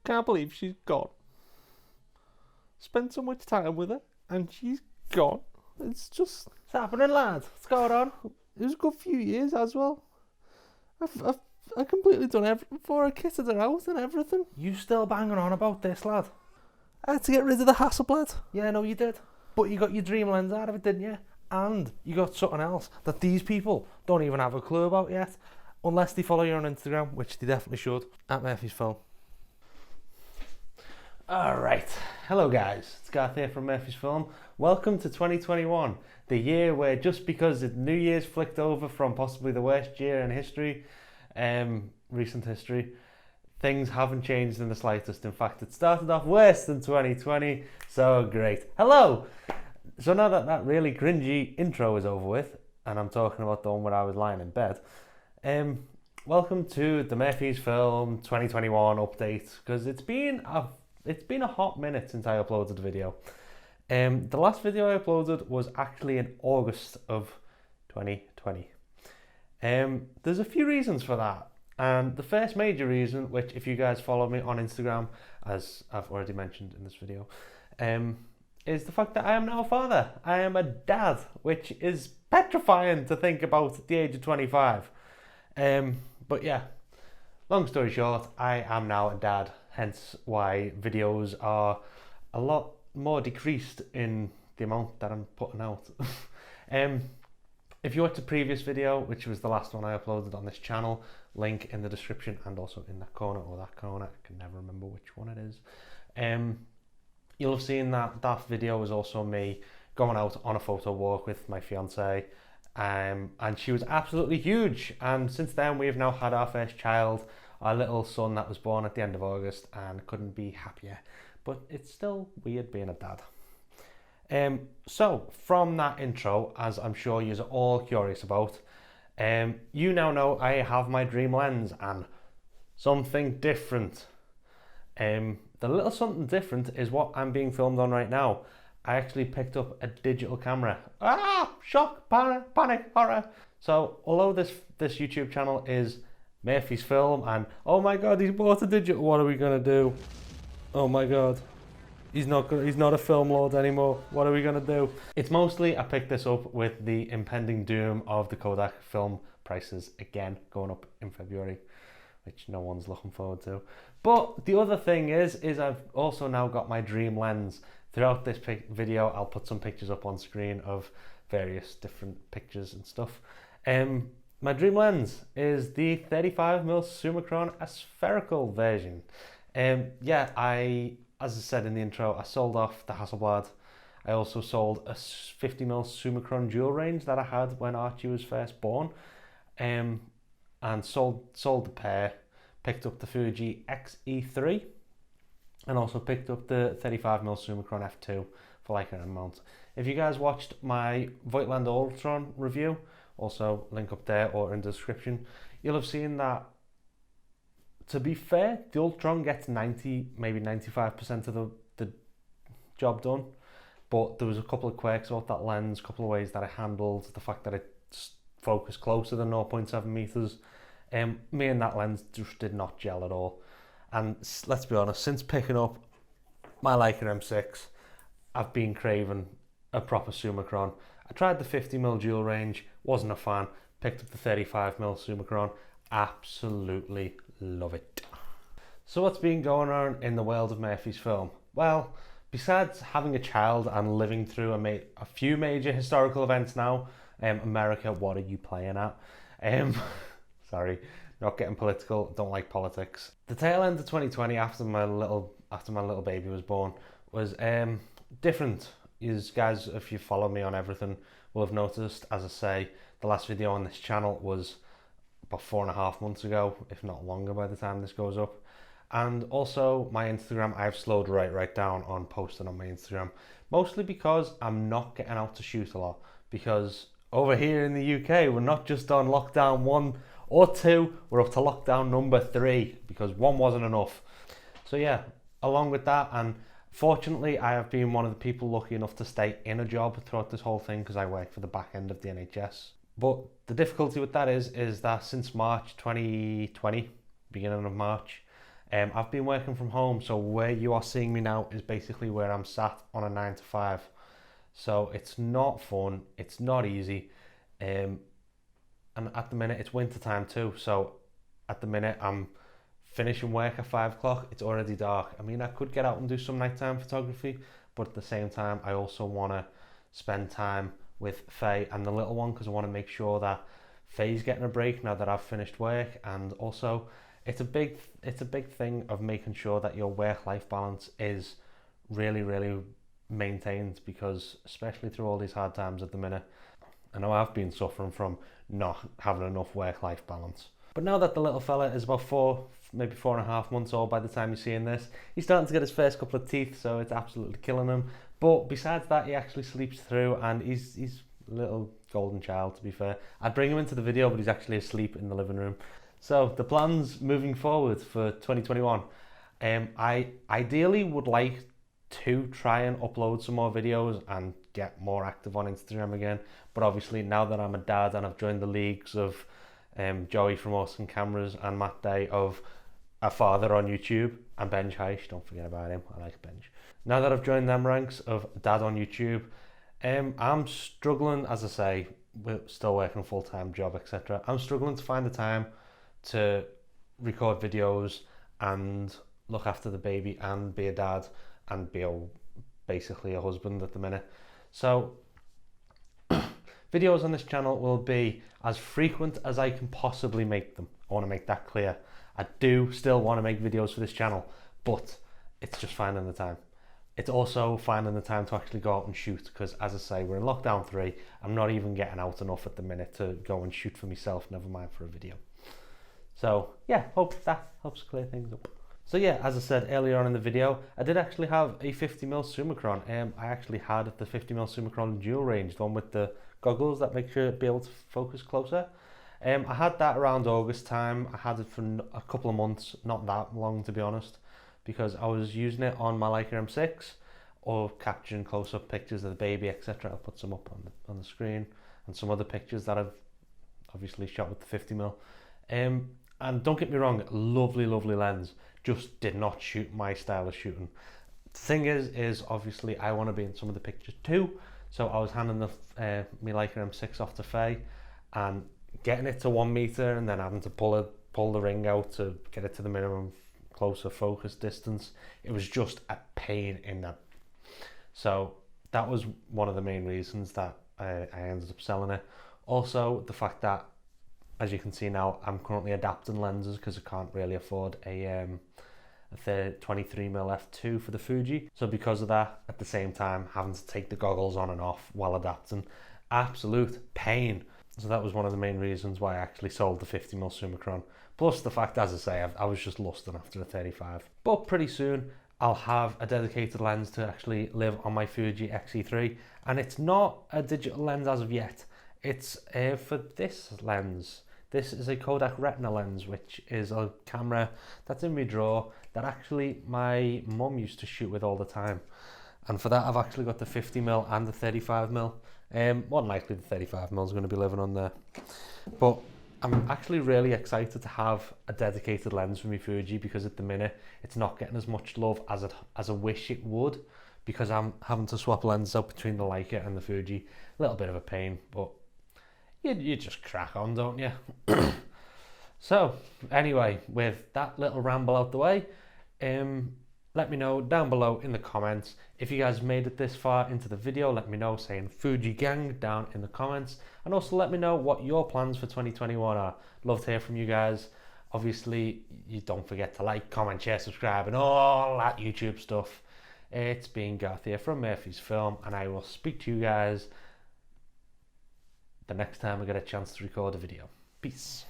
Can't believe she's gone. Spent so much time with her, and she's gone. It's just... What's happening, lad? What's going on? It was a good few years as well. I completely done everything for her, kitted her out and everything. You still banging on about this, lad? I had to get rid of the Hasselblad. Yeah, no, you did. But you got your dream lens out of it, didn't you? And you got something else that these people don't even have a clue about yet. Unless they follow you on Instagram, which they definitely should, at Murphy's Film. Alright, hello guys, it's Garth here from Murphy's Film. Welcome to 2021, the year where just because the New Year's flicked over from possibly the worst year in history, recent history, things haven't changed in the slightest. In fact, it started off worse than 2020, so great. Hello! So now that that really cringy intro is over with, and I'm talking about the one where I was lying in bed, welcome to the Murphy's Film 2021 update, because it's been a hot minute since I uploaded a video. The last video I uploaded was actually in August of 2020. There's a few reasons for that. And the first major reason, which if you guys follow me on Instagram, as I've already mentioned in this video, is the fact that I am now a father. I am a dad, which is petrifying to think about at the age of 25. But yeah, long story short, I am now a dad. Hence why videos are a lot more decreased in the amount that I'm putting out. If you watched the previous video, which was the last one I uploaded on this channel, link in the description and also in that corner or that corner, I can never remember which one it is. You'll have seen that that video was also me going out on a photo walk with my fiance, and she was absolutely huge. And since then we've now had our first child, our little son that was born at the end of August, and couldn't be happier. But it's still weird being a dad. So from that intro, as I'm sure you're all curious about, you now know I have my dream lens and something different. The little something different is what I'm being filmed on right now. I actually picked up a digital camera. Shock, panic, horror. So although this YouTube channel is Murphy's Film, and oh my god, he's bought a digital, what are we gonna do? Oh my god, he's not a film lord anymore, what are we gonna do? It's mostly I picked this up with the impending doom of the Kodak film prices again going up in February, which no one's looking forward to. But the other thing is I've also now got my dream lens. Throughout this video I'll put some pictures up on screen of various different pictures and stuff. My dream lens is the 35mm Summicron aspherical version. Yeah, as I said in the intro, I sold off the Hasselblad. I also sold a 50mm Summicron dual range that I had when Archie was first born, and sold the pair. Picked up the Fuji X-E3, and also picked up the 35mm Summicron f2 for Leica and mount. If you guys watched my Voigtland Ultron review, also link up there or in the description, you'll have seen that, to be fair, the Ultron gets 90, maybe 95% of the job done, but there was a couple of quirks about that lens, a couple of ways that I handled, the fact that it focused closer than 0.7 meters. Me and that lens just did not gel at all. And let's be honest, since picking up my Leica M6, I've been craving a proper Summicron. I tried the 50mm dual range, wasn't a fan. Picked up the 35mm Summicron, absolutely love it. So what's been going on in the world of Murphy's Film? Well, besides having a child and living through a few major historical events now, America, what are you playing at? Sorry, not getting political, don't like politics. The tail end of 2020 after my little baby was born was different. You guys, if you follow me on everything, will have noticed, as I say, the last video on this channel was about 4.5 months ago, if not longer by the time this goes up. And also my Instagram, I've slowed right down on posting on my Instagram, mostly because I'm not getting out to shoot a lot, because over here in the UK, we're not just on lockdown 1 or 2, we're up to lockdown number 3, because 1 wasn't enough. So yeah, along with that, and fortunately I have been one of the people lucky enough to stay in a job throughout this whole thing, because I work for the back end of the NHS. But the difficulty with that is that since March 2020, beginning of March, I've been working from home, so where you are seeing me now is basically where I'm sat on a 9 to 5. So it's not fun, it's not easy, and at the minute it's winter time too. So at the minute I'm finishing work at 5 o'clock, it's already dark. I mean, I could get out and do some nighttime photography, but at the same time I also want to spend time with Faye and the little one, because I want to make sure that Faye's getting a break now that I've finished work. And also it's a big thing of making sure that your work-life balance is really maintained, because especially through all these hard times at the minute, I know I've been suffering from not having enough work-life balance. But now that the little fella is about 4.5 months old by the time you're seeing this, he's starting to get his first couple of teeth, so it's absolutely killing him. But besides that, he actually sleeps through, and he's a little golden child, to be fair. I'd bring him into the video, but he's actually asleep in the living room. So the plans moving forward for 2021, I ideally would like to try and upload some more videos and get more active on Instagram again. But obviously now that I'm a dad and I've joined the leagues of Joey from Awesome Cameras and Matt Day of a father on YouTube, and Benj Heish, don't forget about him, I like Benj. Now that I've joined them ranks of dad on YouTube, I'm struggling, as I say, we're still working a full-time job, etc. I'm struggling to find the time to record videos and look after the baby and be a dad and be basically a husband at the minute. So videos on this channel will be as frequent as I can possibly make them. I want to make that clear. I do still want to make videos for this channel, but it's just finding the time. It's also finding the time to actually go out and shoot, because as I say, we're in lockdown 3. I'm not even getting out enough at the minute to go and shoot for myself, never mind for a video. So yeah, hope that helps clear things up. So yeah, as I said earlier on in the video, I did actually have a 50mm Summicron. I actually had the 50mm Summicron dual range, the one with the goggles that make you be able to focus closer. I had that around August time. I had it for a couple of months, not that long to be honest, because I was using it on my Leica M6 or capturing close-up pictures of the baby, etc. I'll put some up on the screen, and some other pictures that I've obviously shot with the 50mm. And don't get me wrong, lovely lens, just did not shoot my style of shooting. The thing is obviously I want to be in some of the pictures too, so I was handing the my Leica M6 off to Faye and getting it to 1 meter and then having to pull the ring out to get it to the minimum closer focus distance. It was just a pain in that. So that was one of the main reasons that I ended up selling it. Also the fact that, as you can see now, I'm currently adapting lenses because I can't really afford a 23mm f2 for the Fuji. So because of that, at the same time having to take the goggles on and off while adapting, absolute pain. So that was one of the main reasons why I actually sold the 50mm Summicron. Plus the fact, as I say, I was just lusting after a 35. But pretty soon I'll have a dedicated lens to actually live on my Fuji X-E3, and it's not a digital lens as of yet. It's for this lens. This is a Kodak Retina lens, which is a camera that's in my drawer that actually my mum used to shoot with all the time. And for that, I've actually got the 50mm and the 35mm. More than likely the 35mm is going to be living on there. But I'm actually really excited to have a dedicated lens for my Fuji, because at the minute it's not getting as much love as I wish it would, because I'm having to swap lenses out between the Leica and the Fuji. A little bit of a pain, but you just crack on, don't you? So anyway, with that little ramble out the way, let me know down below in the comments if you guys made it this far into the video. Let me know, saying Fuji gang down in the comments, and also let me know what your plans for 2021 are. Love to hear from you guys. Obviously, you don't forget to like, comment, share, subscribe, and all that YouTube stuff. It's been Garth here from Murphy's Film, and I will speak to you guys the next time I get a chance to record a video. Peace.